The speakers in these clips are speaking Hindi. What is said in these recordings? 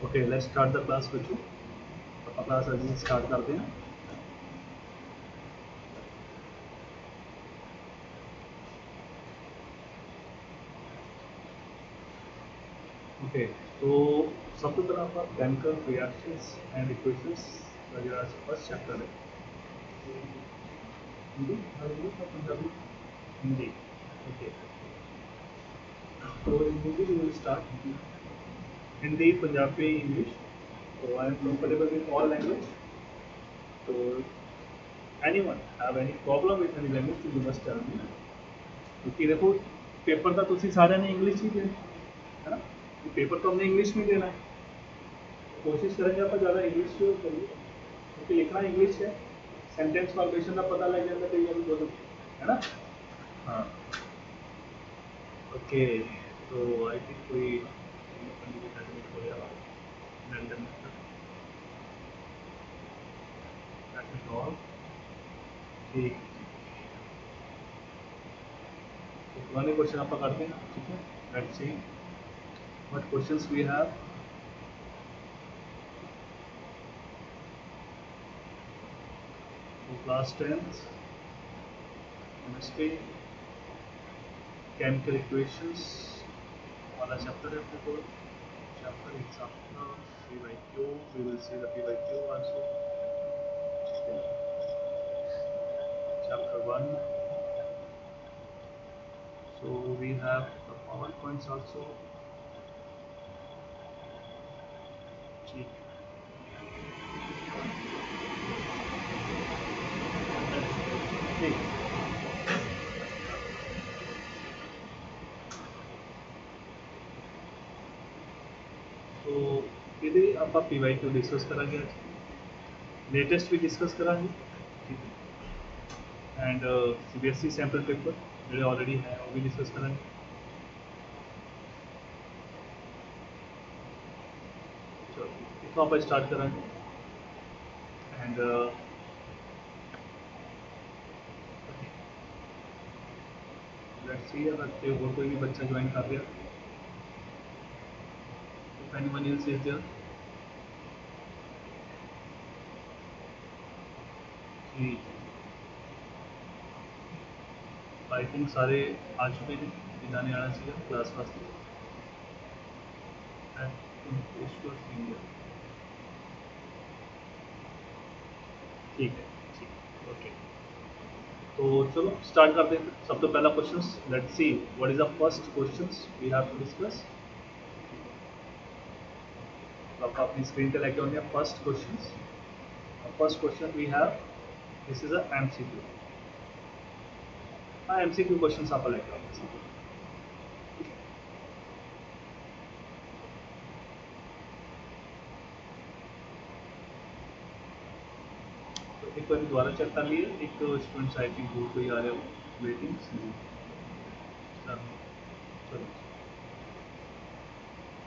Okay, let's start the class बच्चों। अपना क्लास अभी स्टार्ट करते हैं। ओके, तो सबसे पहले आपका केमिकल रिएक्शंस एंड इक्वेशंस का जो फर्स्ट चैप्टर है हिंदी हिंदी या पंजाबी? हिंदी। ओके, तो in Hindi we will start Hindi, Punjabi, English. तो I am comfortable with all language. तो anyone have any problem with any language you must tell me। क्योंकि देखो पेपर तो तुसी सारे ने इंग्लिश ही देना है ना, तो पेपर तो हमने इंग्लिश में देना है। तो कोशिश करेंगे आप ज़्यादा इंग्लिश जो करिए, क्योंकि लिखना इंग्लिश है। सेंटेंस फॉर्मेशन का पता लग जाता है कई बार, है ना। हाँ, ओके। तो आई थिंक कोई हो गया ठीक। तो पुराने क्वेश्चन आप करते हैं, ठीक है। Let's see what questions we have. Class 10th chemistry, chemical equations वाला चैप्टर है अपने को। Chapter example PYQ, we will see the PYQ also। Chapter 1, so we have the PowerPoints also। ठीक, ठीक। तो ये आप PYQ डिस्कस करा गया, लेटेस्ट भी डिस्कस करा है, ठीक है। एंड CBSE सैंपल पेपर जो ऑलरेडी है वो भी डिस्कस करेंगे। चलो इसको आप स्टार्ट करेंगे। एंड लेट्स सी अगर और कोई भी बच्चा ज्वाइन कर रहा है, if anyone else is there. ठीक, आई थिंक सारे आ चुके हैं जिन्होंने आना चाहिए क्लास वास्ते। ठीक है, ठीक, ओके। तो चलो स्टार्ट करते हैं। सब तो पहला question, let's see what is the first questions we have to discuss. तो आप अपनी स्क्रीन पे लेके आएंगे first questions. First question we have, this is a MCQ। हाँ, MCQ क्वेश्चंस आप लेके आओ। तो एक बार दोबारा चेक कर लिए, एक स्टूडेंट्स आई थिंक दूर कोई आ रहे हो वेटिंग। चलो,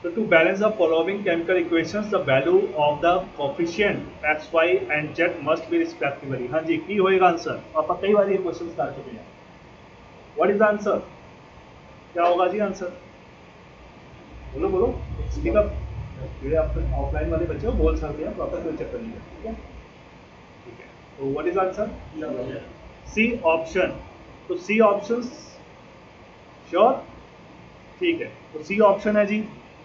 so to balance the following chemical equations, the value of the coefficient x, y and z must be respectively। हाँ जी, की होएगा आंसर? आप कई बार ये क्वेश्चन कर चुके हैं। What is the answer? क्या होगा जी आंसर? बोलो बोलो, स्पीक अप। ये आप ऑफलाइन वाले बच्चे हो बोल सकते हैं, प्रॉपर कोई चक्कर नहीं है, ठीक है। ठीक है, तो what is answer? C option. तो सी ऑप्शन श्योर, ठीक है। तो सी ऑप्शन है जी,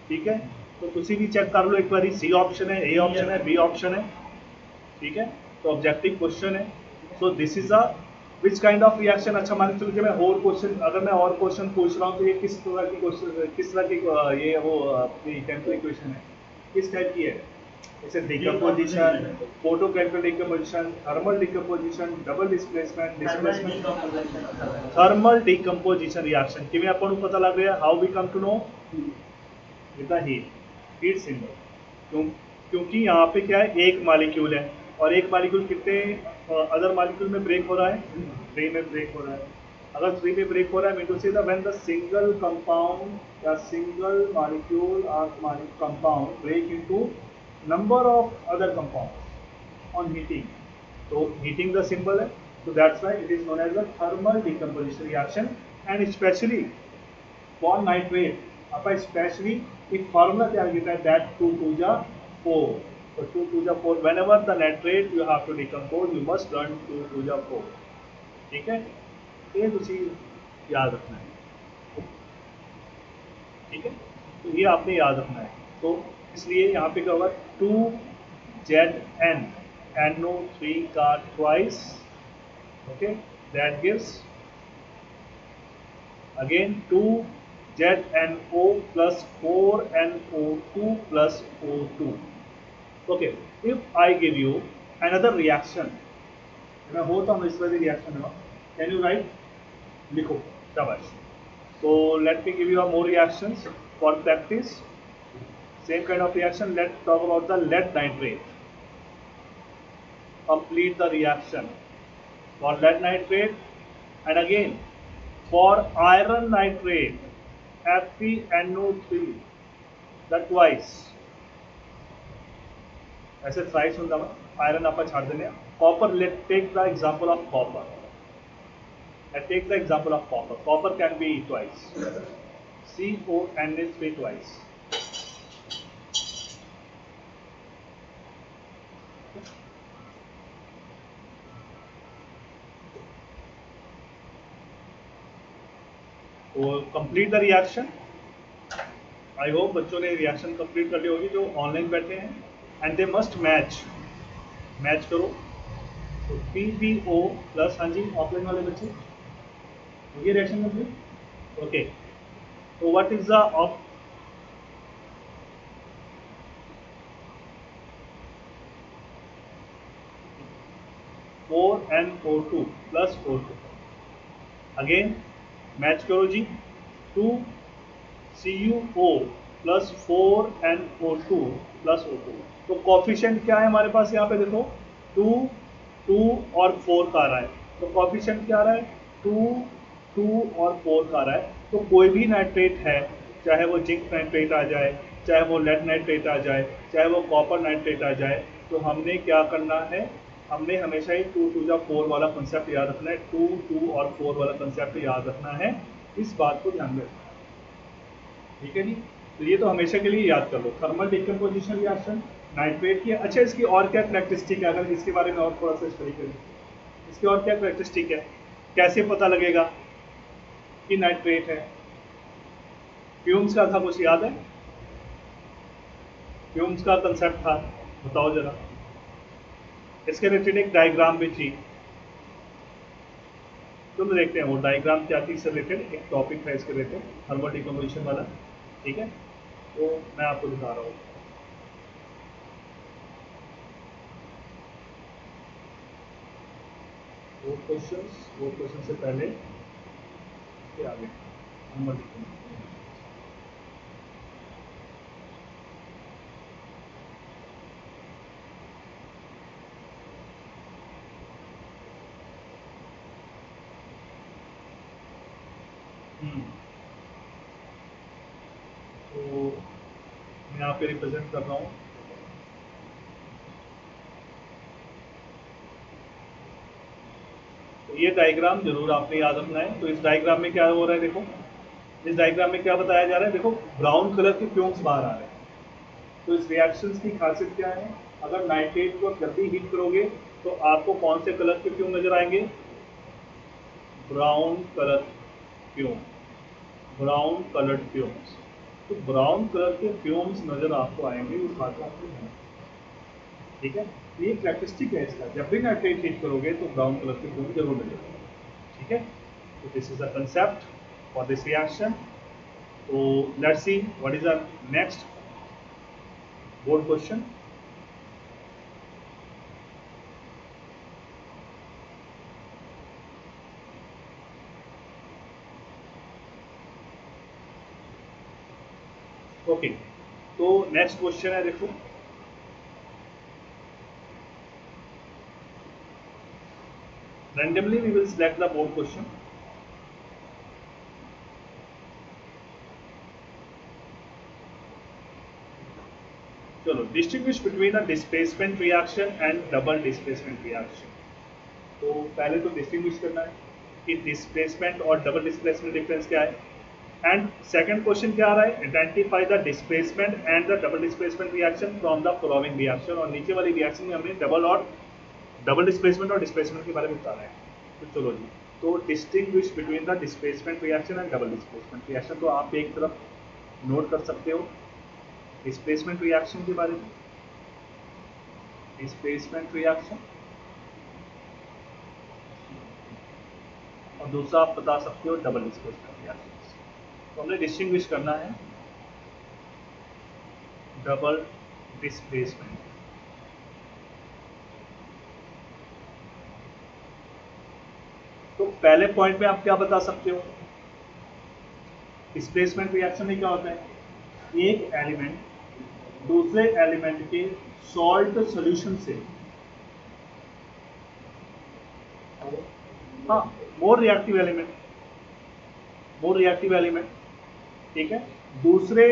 ठीक है। तो तुसी भी चेक कर लो एक बार, सी ऑप्शन है, ए ऑप्शन है, बी ऑप्शन है, ठीक है। तो ऑब्जेक्टिव क्वेश्चन है। So this is a which kind of reaction, अच्छा मान के चलो कि मैं और क्वेश्चन, अगर मैं और क्वेश्चन पूछ रहा हूँ तो ये किस तरह की क्वेश्चन, किस तरह की ये वो अपनी केमिकल इक्वेशन है, किस टाइप की है, जैसे decomposition, photo chemical decomposition, thermal decomposition, double displacement, thermal decomposition reaction किमें अपन को पता लग रहा है, how we come to know with the heat symbol. क्योंकि यहाँ पे क्या है, एक मॉलिक्यूल है और एक मॉलिक्यूल कितने अदर मॉलिक्यूल में ब्रेक हो रहा है, 3 में ब्रेक हो रहा है। अगर 3 में ब्रेक हो रहा है mean to say when the single compound या single molecule or compound break into number of other compounds on heating, तो हीटिंग द सिंबल है, so that's why it is known as the thermal decomposition reaction, and especially for nitrate upon especially एक formula तैयार किया है that 2 to the 4, so 2 to the 4 whenever the nitrate you have to decompose you must run 2 to the 4, ठीक है, ये तुझे याद रखना है, ठीक है, तो ये आपने याद रखना है। तो इसलिए यहाँ पे क्या होगा, 2ZN NO3 का twice, okay, that gives again 2ZNO plus 4NO2 plus O2. Okay, if I give you another reaction, मैं हो तो हम इस वाली reaction में, can you write, लिखो, शाबाश। So let me give you a more reactions for practice, same kind of reaction, let's talk about the lead nitrate, complete the reaction for lead nitrate, and again for iron nitrate FeNO3 that twice, ऐसे थ्राइस होता है, आयरन आप छाड़ देने, copper, let take the example of copper, let take the example of copper, copper can be twice, CONH3 twice, तो complete the reaction. I hope बच्चों ने रिएक्शन कंप्लीट कर ली होगी जो ऑनलाइन बैठे हैं, and they must match, match करो। तो PbO प्लस, हाँ जी ऑफलाइन वाले बच्चे, ये रिएक्शन कंप्लीट, ओके। तो what is the of, NO2 plus O2, again match करो जी, 2CuO plus 4NO2 plus O2। तो कॉफिशिएंट क्या है हमारे पास यहाँ पे देखो, 2 2 और 4 का आ रहा है, तो कॉफिशिएंट क्या आ रहा है, 2 2 और 4 का आ रहा है। तो कोई भी नाइट्रेट है, चाहे वो जिंक नाइट्रेट आ जाए, चाहे वो लेड नाइट्रेट आ जाए, चाहे वो कॉपर नाइट्रेट आ जाए, तो हमने क्या करना है, हमने हमेशा ही 2 to the 4 वाला कंसेप्ट याद रखना है, 2 2 और 4 वाला कंसेप्ट याद रखना है, इस बात को ध्यान में रखना है, ठीक है जी। तो ये तो हमेशा के लिए याद कर लो, थर्मल डिकम्पोजिशन रिएक्शन नाइट्रेट की। अच्छा इसकी और क्या कैरेक्टरिस्टिक है, अगर इसके बारे में और थोड़ा सा स्टडी करें, इसकी और क्या कैरेक्टरिस्टिक है, कैसे पता लगेगा कि नाइट्रेट है, फ्यूम्स का था कुछ याद है, फ्यूम्स का कंसेप्ट था, बताओ जरा, इसके रिलेटेड एक डायग्राम भी थी, तो देखते हैं वो डायग्राम क्या थी, इससे रिलेटेड एक टॉपिक था इसके रिलेटेड, थर्मल डिकम्पोजिशन वाला, ठीक है, तो मैं आपको दिखा रहा हूँ। वो क्वेश्चन से पहले के आगे थर्मल डिकम्पोजिशन, तो मैं यहाँ पे रिप्रेजेंट कर रहा हूँ, तो ये डायग्राम जरूर आपने याद रखना है। तो इस डायग्राम में क्या हो रहा है, देखो इस डायग्राम में क्या बताया जा रहा है, देखो ब्राउन कलर के फ्यूम्स बाहर आ रहे हैं। तो इस रिएक्शन की खासियत क्या है, अगर नाइट्रेट को जब भी हीट करोगे तो आपको कौन से कलर के फ्यूम नजर आएंगे, brown colour fume, brown coloured fumes, तो ब्राउन कलर के फ्यूम्स नजर आपको आएंगे, इस बात को आपको ध्यान रखना है, ठीक है। ये कैरेक्टरिस्टिक है इसका, जब भी नाइट्रेट हीट करोगे तो ब्राउन कलर के फ्यूम जरूर नजर आएंगे, ठीक है, तो this is the concept for this reaction. तो let's see what is the next board question. Okay, तो नेक्स्ट क्वेश्चन है, देखो. Randomly we will select the board question. चलो, distinguish between a displacement reaction and double displacement reaction. तो पहले तो distinguish करना है कि displacement और double displacement difference क्या है. एंड सेकंड क्वेश्चन क्या आ रहा है, identify the displacement and the double displacement reaction from the following reaction. और नीचे वाली रिएक्शन में हमने डबल डिस्प्लेसमेंट और डिस्प्लेसमेंट के बारे में बताना है. तो चलो जी, तो distinguish between the displacement reaction and double displacement reaction. तो आप एक तरफ नोट कर सकते हो डिस्प्लेसमेंट रिएक्शन के बारे में, डिस्प्लेसमेंट रिएक्शन, और दूसरा आप बता सकते हो डबल डिस्प्लेसमेंट रिएक्शन. तो हमने डिस्टिंग्विश करना है डबल डिस्प्लेसमेंट. तो पहले पॉइंट में आप क्या बता सकते हो, डिस्प्लेसमेंट रिएक्शन में क्या होता है, एक एलिमेंट दूसरे एलिमेंट के सॉल्ट सॉल्यूशन से, हाँ, मोर रिएक्टिव एलिमेंट, ठीक है, दूसरे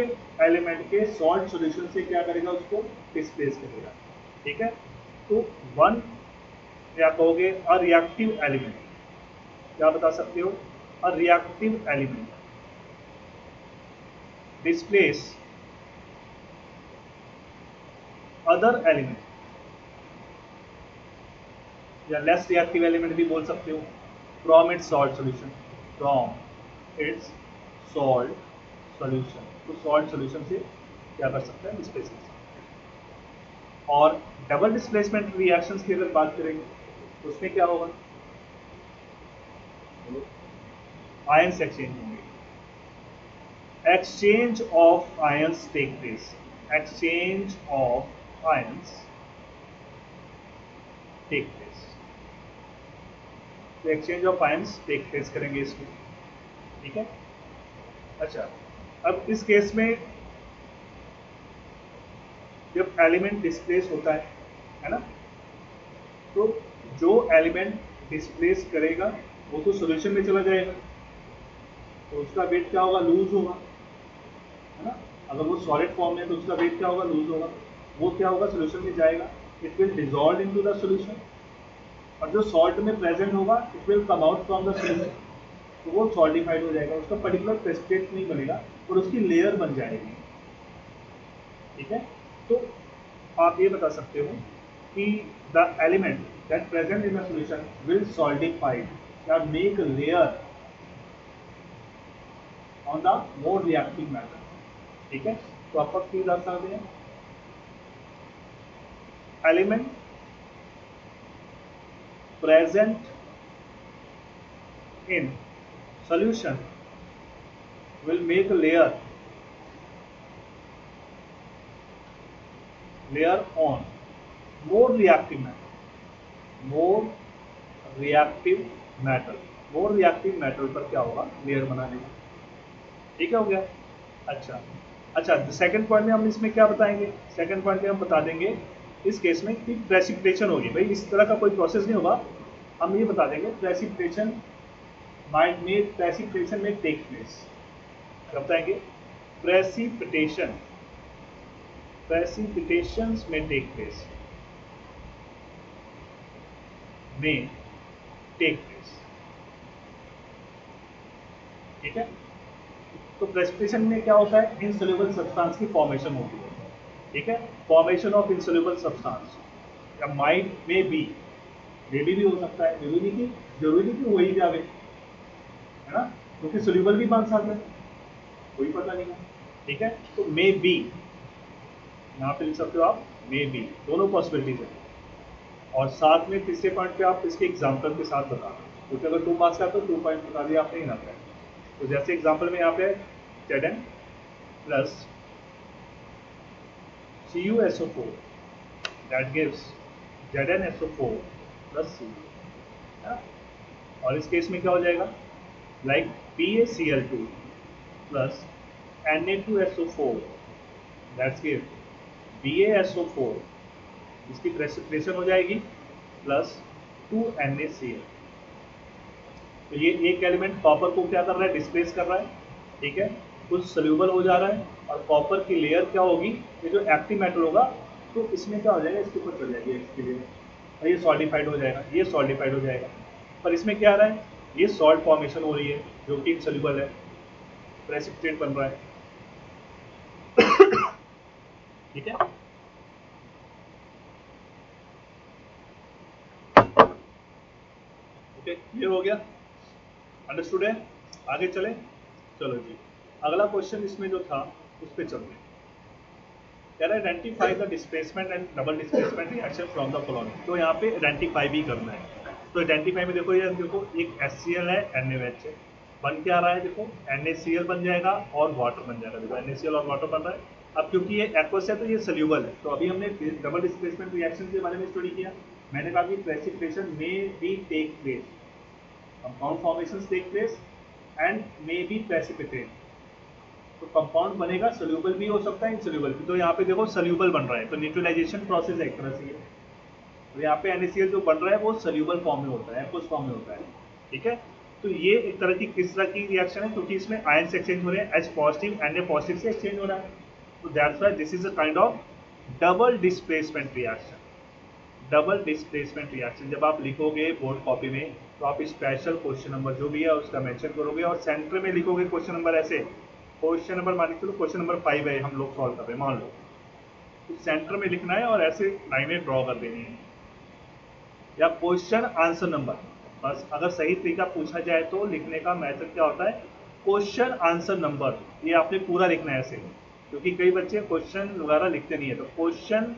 एलिमेंट के सॉल्ट सॉल्यूशन से क्या करेगा, उसको डिस्प्लेस करेगा. ठीक है, तो वन क्या कहोगे, अ रिएक्टिव एलिमेंट. क्या बता सकते हो, a reactive element displace other element, या लेस रिएक्टिव एलिमेंट भी बोल सकते हो, from its salt solution, from its salt solution. तो सॉल्ट सॉल्यूशन से क्या कर सकते हैं, डिस्प्लेस कर सकते हैं. और डबल डिस्प्लेसमेंट रिएक्शंस की अगर बात करेंगे तो उसमें क्या होगा, आयंस एक्सचेंज होंगे, exchange of ions take place, exchange of ions take place. तो exchange of ions take place करेंगे इसमें. ठीक है, अच्छा, अब इस केस में जब एलिमेंट डिस्प्लेस होता है ना, तो जो एलिमेंट डिस्प्लेस करेगा वो तो सॉल्यूशन में चला जाएगा, तो उसका वेट क्या होगा, लूज होगा, है ना. अगर वो सॉलिड फॉर्म में तो उसका वेट क्या होगा, लूज होगा. वो क्या होगा, सॉल्यूशन में जाएगा, it will dissolve into the solution, और जो सॉल्ट में प्रेजेंट होगा it will come out from the solution. तो वो सॉल्टिफाइड हो जाएगा, उसका पर्टिकुलर प्रेसिपिटेट नहीं बनेगा और उसकी लेयर बन जाएगी. ठीक है, तो आप ये बता सकते हो कि the element that present in the solution will solidified या make layer on the more reactive matter. ठीक है, तो आप की बता सकते हैं element present in solution will make a layer on more reactive matter, more reactive matter पर क्या होगा, लेयर बना लेगा. ठीक है, हो गया. अच्छा, सेकंड पॉइंट में हम इसमें क्या बताएंगे, सेकंड पॉइंट में हम बता देंगे इस केस में कि प्रेसिपिटेशन होगी. भाई इस तरह का कोई प्रोसेस नहीं होगा, हम ये बता देंगे प्रेसिपिटेशन में टेक प्लेस. क्या बताएंगे, प्रेसिपिटेशंस में टेक प्लेस, ठीक है. तो प्रेसिपिटेशन में क्या होता है, इनसोल्यूबल सब्सटेंस की फॉर्मेशन होती है. ठीक है, फॉर्मेशन ऑफ इनसोल्यूबल सब्सटेंस, या माइट में बी, भी हो सकता है, जरूरी नहीं कि हो ही जावे, है ना, क्योंकि सोल्यूबल भी बन सकता है, कोई पता नहीं है. ठीक है, तो मे बी यहाँ पे लिख सकते हो आप, मे बी, दोनों पॉसिबिलिटीज है. और साथ में तीसरे पॉइंट पे आप इसके एग्जाम्पल के साथ बता क्योंकि अगर 2 मार्क्स का तो 2 पॉइंट बता दिया आपने इनफ है। तो जैसे एग्जाम्पल में यहाँ पे Zn plus CuSO4 that gives ZnSO4 plus Cu, और इस केस में क्या हो जाएगा, like BaCl2 plus Na2SO4 that's give BaSO4, इसकी प्रेसिपिटेशन हो जाएगी प्लस 2NaCl। तो ये एक एलिमेंट कॉपर को क्या कर रहा है, डिस्प्लेस कर रहा है, ठीक है, कुछ सोल्यूबल हो जा रहा है, और कॉपर की लेयर क्या होगी, ये जो एक्टिव मेटल होगा तो इसमें क्या हो जाएगा, इसके ऊपर चल जाएगी इसकी लेयर, और ये सॉलिडिफाइड हो जाएगा, ये सॉलिडिफाइड हो जाएगा। पर इसमें क्या आ रहा है, ये सॉल्ट फॉर्मेशन हो रही है जो कि इनसोल्यूबल है, प्रेसिपिटेट बन रहा है, ठीक है। ओके, क्लियर हो गया, अंडरस्टूड है, आगे चले। चलो जी, अगला क्वेश्चन इसमें जो था उस पर चलते हैं। कह रहा है identify the displacement and double displacement reaction from the following. तो यहाँ पे आइडेंटिफाई भी करना है। तो आइडेंटिफाई में देखो, ये देखो एक HCl है, NaOH है, बन क्या रहा है, देखो NaCl बन जाएगा और वाटर बन जाएगा, देखो NaCl और वाटर बन रहा है। अब क्योंकि ये एक्वस है तो ये सोल्यूबल है, तो अभी हमने डबल डिस्प्लेसमेंट रिएक्शन के बारे में स्टडी किया। मैंने कहा कि precipitation may be take place, compound formation take place and may be precipitate. तो कंपाउंड बनेगा, सोल्यूबल भी हो सकता है, इनसोल्यूबल भी। तो यहाँ पे देखो सोल्यूबल बन रहा है, तो न्यूट्रलाइजेशन प्रोसेस है एक तरह से। तो यहाँ पे NaCl जो बन रहा है वो सोल्यूबल फॉर्म में होता है, एक्वस फॉर्म में होता है, ठीक है। तो ये एक तरह की किस तरह की रिएक्शन है, क्योंकि इसमें आयन से एक्सचेंज हो रहे हैं, H पॉजिटिव Na पॉजिटिव से एक्सचेंज हो रहा है, तो that's why this is a kind of double displacement reaction. Double displacement reaction जब आप लिखोगे बोर्ड कॉपी में, तो आप स्पेशल क्वेश्चन नंबर जो भी है उसका मेंशन करोगे, और सेंटर में लिखोगे क्वेश्चन नंबर ऐसे, क्वेश्चन नंबर मान के चलो क्वेश्चन नंबर 5 है, हम लोग सॉल्व कर रहे हैं मान लो, तो सेंटर में लिखना है और ऐसे लाइनें ड्रॉ कर देनी है, या क्वेश्चन आंसर नंबर। बस अगर सही तरीका पूछा जाए तो लिखने का मेथड क्या होता है, क्वेश्चन आंसर नंबर, ये आपने पूरा लिखना है ऐसे, क्योंकि कई बच्चे क्वेश्चन वगैरह लिखते नहीं है। तो क्वेश्चन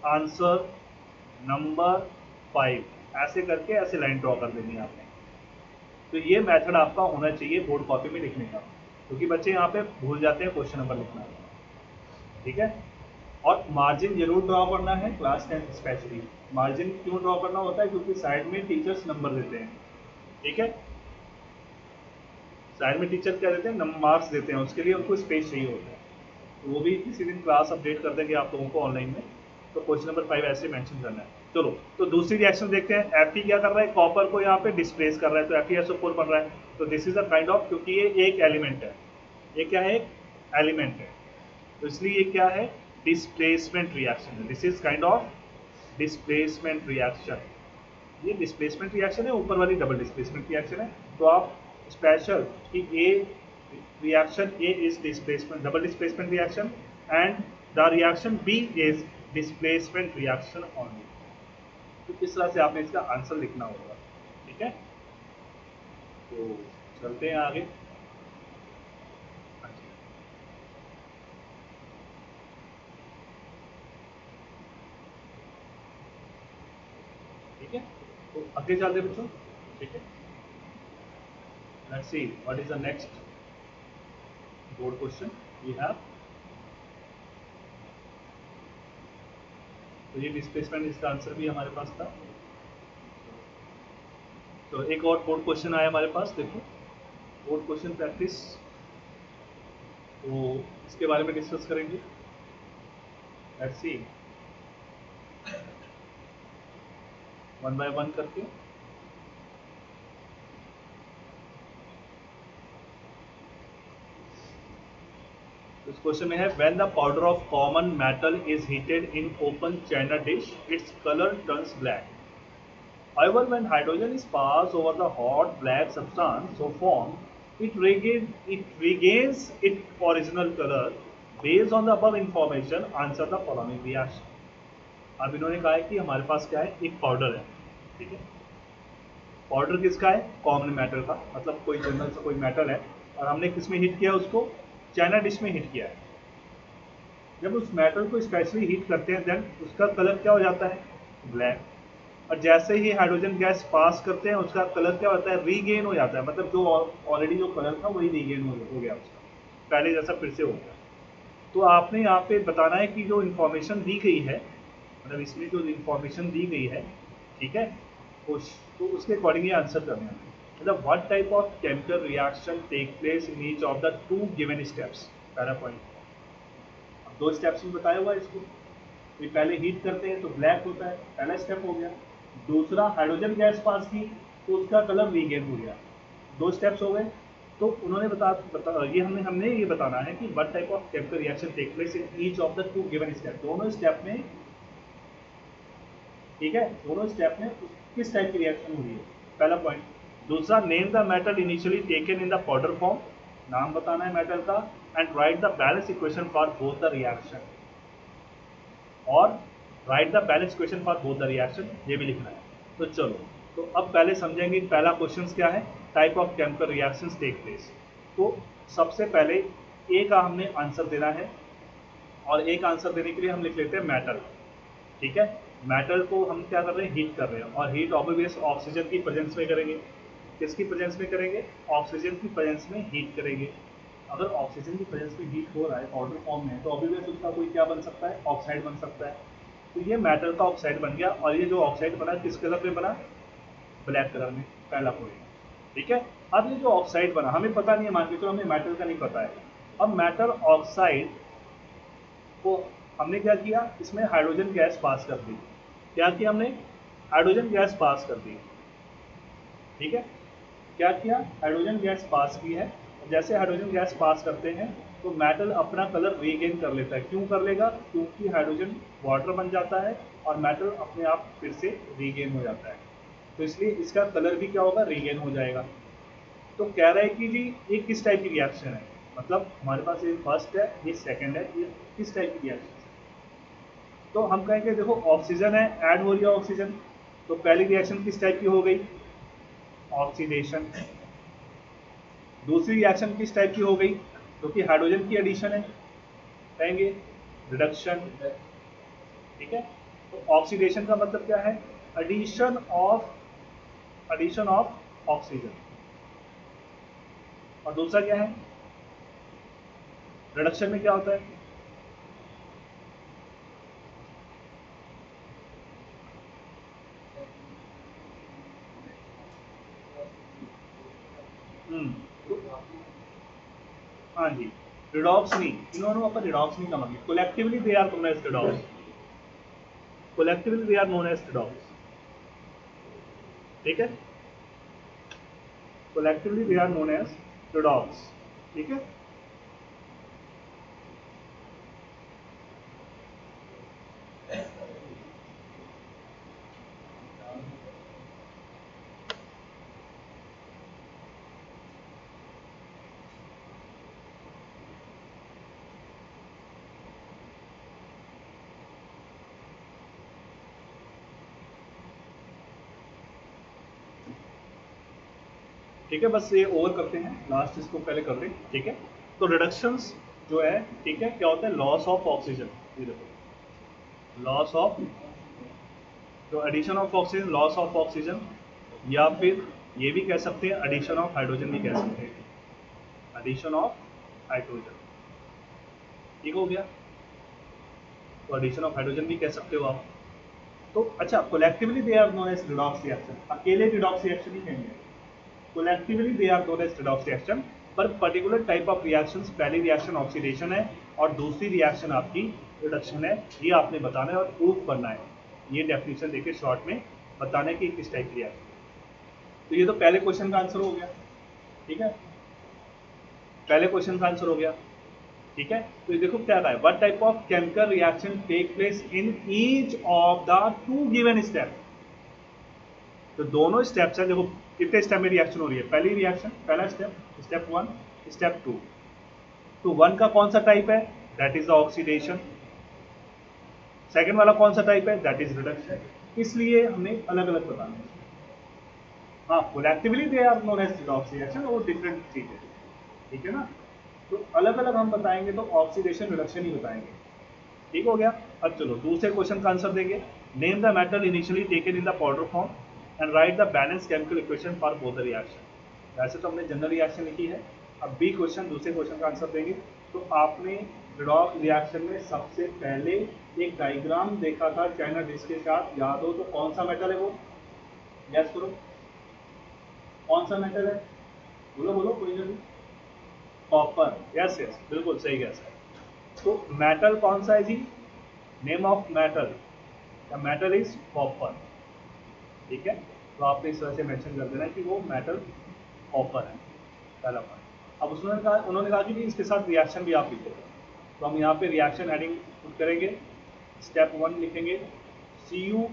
आंसर नंबर 5 ऐसे करके ऐसे लाइन ड्रॉ कर देनी है आपने। तो ये मेथड आपका होना चाहिए बोर्ड कॉपी में लिखने का, क्योंकि बच्चे यहाँ पे भूल जाते हैं क्वेश्चन नंबर लिखना, ठीक है। और मार्जिन जरूर ड्रॉ करना है, क्लास 10 स्पेशली। मार्जिन क्यों ड्रॉ करना होता है, क्योंकि साइड में टीचर्स नंबर देते हैं, ठीक है, साइड में टीचर क्या देते हैं, मार्क्स देते हैं, उसके लिए उनको स्पेस चाहिए होता है। तो वो भी किसी दिन क्लास अपडेट कर देंगे आप लोगों को ऑनलाइन में। तो क्वेश्चन नंबर 5 ऐसे मेंशन करना है। चलो, तो दूसरी रिएक्शन देखते हैं। Fe क्या कर रहा है, कॉपर को यहाँ पे डिस्प्लेस कर रहा है, तो FeSO4 बन रहा है। तो this is a kind of, क्योंकि ये एक एलिमेंट है, ये क्या है, एक एलिमेंट है, तो इसलिए ये क्या है, डिस्प्लेसमेंट रिएक्शन है। This is kind of displacement reaction. ये डिस्प्लेसमेंट रिएक्शन है, ऊपर वाली डबल डिस्प्लेसमेंट रिएक्शन है। तो आप स्पेशल कि ए reaction A is displacement, double displacement reaction, and the reaction B is displacement reaction only. तो इस तरह से आपने इसका आंसर लिखना होगा, ठीक है। तो चलते हैं आगे। ठीक है, तो आगे चलते हैं बच्चों, ठीक है। Let's see what is the next board question we have. तो ये डिस्प्लेसमेंट, इसका आंसर भी हमारे पास था। तो एक और बोर्ड क्वेश्चन आया हमारे पास, देखो बोर्ड क्वेश्चन प्रैक्टिस, तो इसके बारे में डिस्कस करेंगे। Let's see one by one करके। इस क्वेश्चन में है, when the powder of common metal is heated in open china dish its colour turns black. However, when hydrogen is passed over the hot black substance so formed, it regains its original color. Based on the above information, answer the following reaction. अब इन्होंने कहा है कि हमारे पास क्या है, एक पाउडर है, ठीक है। पाउडर किसका है, कॉमन मेटल का, मतलब कोई जनरल सा कोई मेटल है, और हमने किस में हीट किया उसको, चाइना डिश में हीट किया है। जब उस मेटल को स्पेशली हीट करते हैं, देन उसका कलर क्या हो जाता है, ब्लैक। और जैसे ही हाइड्रोजन गैस पास करते हैं उसका कलर क्या होता है, रीगेन हो जाता है, मतलब जो ऑलरेडी जो कलर था वही रीगेन हो गया उसका, पहले जैसा फिर से हो गया। तो आपने यहाँ पे बताना है कि जो इन्फॉर्मेशन दी गई है, मतलब इसमें जो इन्फॉर्मेशन दी गई है, ठीक है, तो उसके अकॉर्डिंग ये आंसर करना है। मतलब what type of chemical reaction take place in each of the two given steps, पहला पॉइंट। अब दो स्टेप्स में बताया हुआ है इसको, ये पहले हीट करते हैं तो ब्लैक होता है, पहला स्टेप हो गया। दूसरा हाइड्रोजन गैस पास की तो उसका कलर रीगेन हो गया, दो स्टेप्स हो गए। तो उन्होंने ये हमने ये बताना है कि what type of chemical reaction take place in each of the two given step, दोनों स्टेप में, ठीक है, दोनों स्टेप में किस टाइप की रिएक्शन हो रही है, पहला पॉइंट। दूसरा, name the metal initially taken in the powder form, नाम बताना है मेटल का, and write the balance equation for both the reaction, और write the balance equation for both the reaction, ये भी लिखना है। तो चलो, तो अब पहले समझेंगे पहला क्वेश्चन क्या है, type of chemical reactions take place. तो सबसे पहले ए का हमने आंसर देना है, और एक आंसर देने के लिए हम लिख लेते हैं मेटल, ठीक है। मेटल को हम क्या कर रहे हैं, हीट कर रहे हैं, और हीट ऑब्वियस ऑक्सीजन की प्रेजेंस में करेंगे। किसकी प्रेजेंस में करेंगे, ऑक्सीजन की प्रेजेंस में हीट करेंगे। अगर ऑक्सीजन की प्रेजेंस में हीट हो रहा है पाउडर फॉर्म में, तो ऑब्वियस उसका कोई क्या बन सकता है, ऑक्साइड बन सकता है। तो ये मेटल का ऑक्साइड बन गया, और ये जो ऑक्साइड बना किस कलर में बना, ब्लैक कलर में, पहला पॉइंट, ठीक है। अब ये जो ऑक्साइड बना हमें पता नहीं है, मान के चलो हमें मेटल का नहीं पता है। अब मेटल ऑक्साइड को हमने क्या किया, इसमें हाइड्रोजन गैस पास कर दी। क्या किया हमने, हाइड्रोजन गैस पास कर दी, ठीक है। क्या किया, हाइड्रोजन गैस पास की है। जैसे हाइड्रोजन गैस पास करते हैं तो मेटल अपना कलर रीगेन कर लेता है। क्यों कर लेगा, क्योंकि हाइड्रोजन वाटर बन जाता है और मेटल अपने आप फिर से रीगेन हो जाता है, तो इसलिए इसका कलर भी क्या होगा, रीगेन हो जाएगा। तो कह रहा है कि जी ये किस टाइप की रिएक्शन है, मतलब हमारे पास ये फर्स्ट है, ये सेकंड है, ये किस टाइप की रिएक्शन है। तो हम कहेंगे देखो ऑक्सीजन है, ऐड हो रही है ऑक्सीजन, तो पहली रिएक्शन किस टाइप की हो गई, ऑक्सीडेशन। दूसरी रिएक्शन किस टाइप की हो गई, क्योंकि तो हाइड्रोजन की एडिशन है, कहेंगे रिडक्शन, ठीक है। तो ऑक्सीडेशन का मतलब क्या है, एडिशन ऑफ ऑक्सीजन। और दूसरा क्या है, रिडक्शन में क्या होता है, तो हाँ जी, रिडॉक्स नहीं, इन्होंने अपन रिडॉक्स नहीं कहेंगे, collectively they are known as redox, collectively they are known as redox, ठीक है, collectively they are known as redox, ठीक है। ठीक है, बस ये ओवर करते हैं, लास्ट इसको पहले कर लें, ठीक है। तो रिडक्शंस जो है, ठीक है, क्या होता है, लॉस ऑफ ऑक्सीजन, ये देखो, लॉस ऑफ, तो addition of oxygen, loss of oxygen, या फिर ये भी कह सकते हैं एडिशन ऑफ हाइड्रोजन भी कह सकते हैं, एडिशन ऑफ हाइड्रोजन, ठीक हो गया। तो एडिशन ऑफ हाइड्रोजन भी कह सकते हो आप। तो अच्छा, collectively they are known as redox reaction, अकेले रिडॉक्स रिएक्शन ही कहेंगे, collectively they are known as redox reaction. पर पर्टिकुलर टाइप ऑफ रिएक्शंस, पहली रिएक्शन ऑक्सीडेशन है और दूसरी रिएक्शन आपकी रिडक्शन है, ये आपने बताना है और प्रूफ करना है, ये डेफिनेशन देके शॉर्ट में बताना है कि किस टाइप की रिएक्शन। तो ये तो पहले क्वेश्चन का आंसर हो गया, ठीक है, पहले क्वेश्चन का आंसर हो गया, ठीक है। तो ये देखो क्या रहा है, what type of chemical reaction take place in each of the two given step. तो दोनों स्टेप्स है, देखो कितने स्टेप में रिएक्शन हो रही है, पहली रिएक्शन, पहला स्टेप, स्टेप 1, स्टेप 2। तो 1 का कौन सा टाइप है, that is the oxidation. Second वाला कौन सा टाइप है, दैट इज रिडक्शन। इसलिए हमें अलग अलग बताना है। हाँ, collectively they are known as redox reaction, वो डिफरेंट चीज है, ठीक है ना। तो अलग अलग हम बताएंगे तो ऑक्सीडेशन रिडक्शन ही बताएंगे, ठीक हो गया। अब चलो दूसरे क्वेश्चन का आंसर देंगे। Name the metal initially taken in the powder form and write the balance chemical equation for both the reaction. वैसे तो हमने जनरल रिएक्शन लिखी है, अब बी क्वेश्चन दूसरे क्वेश्चन का आंसर देंगे। तो आपने रेडॉक्स रिएक्शन में सबसे पहले एक डायग्राम देखा था चाइना डिश के साथ, याद हो तो कौन सा मेटल है वो, गैस करो कौन सा मेटल है, बोलो बोलो कोई नहीं। कॉपर, यस यस बिल्कुल सही गैस है। तो मेटल कौन सा है जी, name of metal, the metal is copper, ठीक है। तो आपने इस तरह से मेंशन कर देना कि वो मेटल कॉपर है, पहला पॉइंट। अब उन्होंने कहा कि इसके साथ रिएक्शन भी आप लिखो, तो हम यहाँ पे रिएक्शन हेडिंग पुट करेंगे। स्टेप 1 लिखेंगे Cu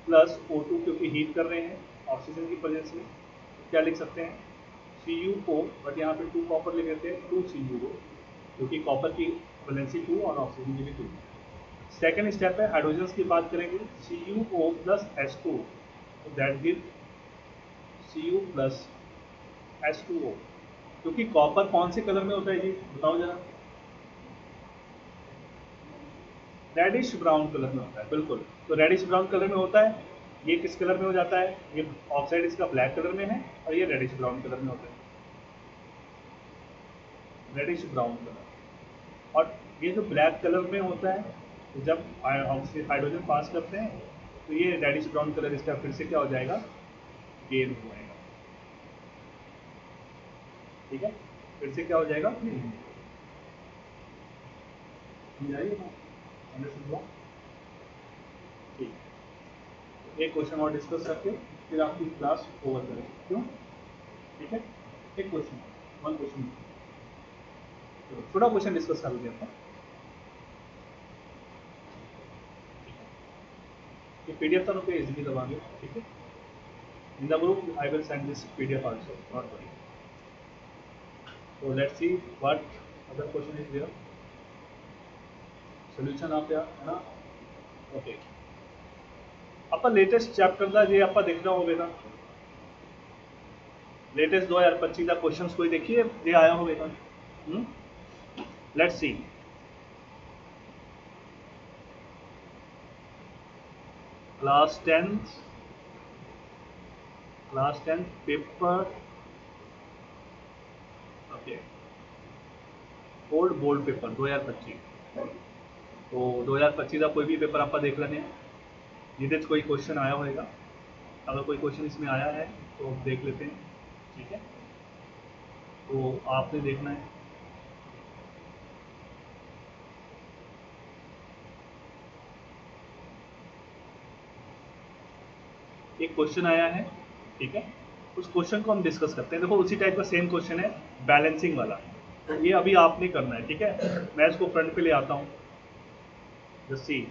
प्लस O2, क्योंकि हीट कर रहे हैं ऑक्सीजन की प्रेजेंस में, तो क्या लिख सकते हैं CuO, बट यहाँ पे 2 कॉपर लिख देते हैं 2CuO, क्योंकि कॉपर की वैलेंसी 2 और ऑक्सीजन की भी 2। सेकेंड स्टेप है हाइड्रोजन की बात करेंगे, CuO प्लस H2, तो that give Cu plus H2O। क्योंकि कॉपर कौन से कलर में होता है जी, बताओ जरा, रेडिश ब्राउन कलर में होता है, बिल्कुल। तो रेडिश ब्राउन कलर में होता है, ये किस कलर में हो जाता है, ये ऑक्साइड इसका ब्लैक कलर में है और ये रेडिश ब्राउन कलर में होता है, रेडिश ब्राउन कलर। और ये जो ब्लैक कलर में होता है, तो जब हाइड्रोजन पास करते हैं तो ये रेडिश ब्राउन कलर इसका फिर से क्या हो जाएगा, गेन हो जाएगा, ठीक है, फिर से क्या हो जाएगा, ठीक। एक क्वेश्चन और डिस्कस करके फिर आपकी क्लास ओवर करें, क्यों, ठीक है। एक क्वेश्चन, वन क्वेश्चन, छोटा क्वेश्चन डिस्कस कर लेते हैं। ये पीडीएफ तो पे इजीली दबाएंगे, ठीक है। In the group I will send this PDF also, not worry. So let's see what other question is there. Solution आप है ना, ओके। ਆਪਾਂ लेटेस्ट चैप्टर ਦਾ ਜੇ ਆਪਾਂ ਦੇਖਣਾ ਹੋਵੇਗਾ, लेटेस्ट 2025 ਦਾ क्वेश्चंस कोई देखिए ਜੇ आया होवेगा, let's see. Class 10 paper, okay, old board paper 2025। तो 2025 का कोई भी पेपर आप देख लेते हैं जिदे कोई क्वेश्चन आया होगा, अगर कोई क्वेश्चन इसमें आया है तो देख लेते हैं, ठीक है। तो आपने देखना है, एक क्वेश्चन आया है, ठीक है, उस क्वेश्चन को हम डिस्कस करते हैं। देखो उसी टाइप का सेम क्वेश्चन है बैलेंसिंग वाला, तो ये अभी आपने करना है, ठीक है। मैं इसको फ्रंट पे ले आता हूँ, जस्ट सी।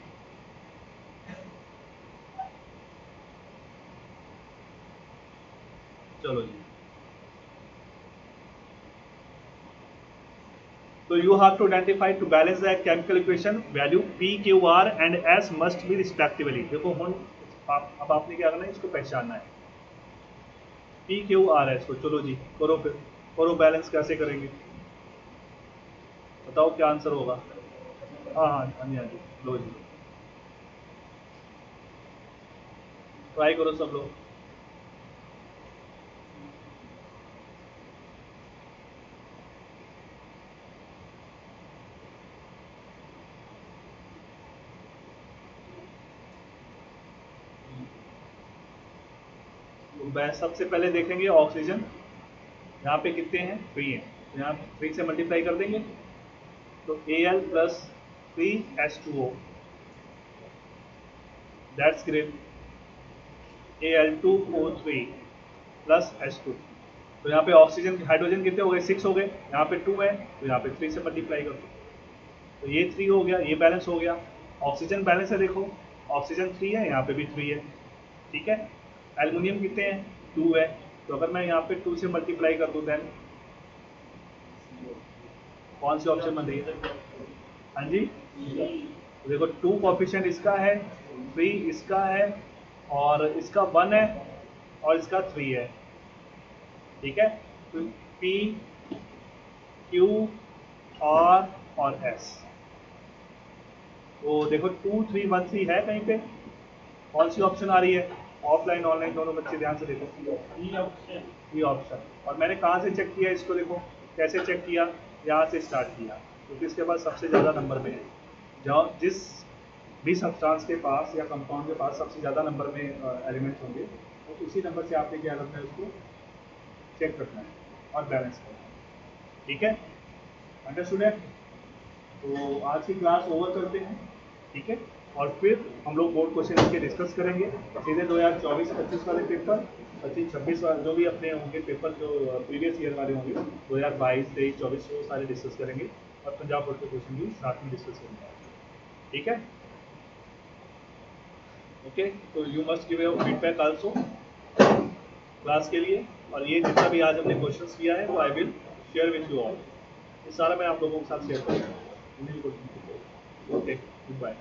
चलो जी, तो you have to identify to balance the chemical equation value P, Q, R and S must be respectively। देखो हम अब आपने क्या करना है, इसको पहचानना है P, Q, R, S को। चलो जी करो, फिर करो बैलेंस, कैसे करेंगे बताओ, क्या आंसर होगा। हाँ हाँ हाँ जी, हाँ जी, लो जी ट्राई करो सब लोग। तो सबसे पहले देखेंगे ऑक्सीजन, यहाँ पे कितने हैं, 3 हैं, तो यहाँ 3 से मल्टीप्लाई कर देंगे, तो Al plus 3H2O, that's great, Al2O3 plus H2। तो यहाँ पे ऑक्सीजन हाइड्रोजन कितने हो गए, 6 हो गए, यहाँ पे 2 है तो यहाँ पे 3 से मल्टीप्लाई कर दो, तो ये 3 हो गया, ये बैलेंस हो गया। ऑक्सीजन बैलेंस है, देखो ऑक्सीजन 3 है, यहाँ पे भी 3 है, ठीक है। एल्युमिनियम कितने हैं, 2 है, तो अगर मैं यहाँ पे 2 से मल्टीप्लाई कर दूँ देन कौन सी ऑप्शन बन रही है, हाँ जी, तो देखो 2 कॉफिशिएंट इसका है, 3 इसका है और इसका 1 है और इसका 3 है, ठीक है। तो P, Q, R और S, तो देखो 2 3 1 3 है कहीं पे, कौन सी ऑप्शन आ रही है? ऑफलाइन ऑनलाइन दोनों बच्चे ध्यान से देखो। E option. और मैंने कहाँ से चेक किया इसको? देखो कैसे चेक किया, यहाँ से स्टार्ट किया, क्योंकि इसके पास सबसे ज़्यादा नंबर में है। जहाँ जिस भी सब्सटेंस के पास या कंपाउंड के पास सबसे ज़्यादा नंबर में एलिमेंट्स होंगे, तो उसी नंबर से आपने क्या करना है, उसको चेक करना है और बैलेंस करना है। ठीक है, अंडरस्टूड है? तो आज की क्लास ओवर करते हैं, ठीक है, और फिर हम लोग बोर्ड क्वेश्चन के डिस्कस करेंगे। सीधे 2024-25 वाले पेपर, 25-26 वाले जो भी अपने होंगे पेपर, जो प्रीवियस ईयर वाले होंगे 2022, 23, 24, वो सारे डिस्कस करेंगे, और पंजाब बोर्ड के क्वेश्चन भी साथ में डिस्कस करेंगे। ठीक है, ओके। तो you must give your feedback also class के लिए, और ये जितना भी आज हमने क्वेश्चंस किया है वो I will share with you all. ये सारा मैं आप लोगों के साथ शेयर करूँगा। Okay, good bye.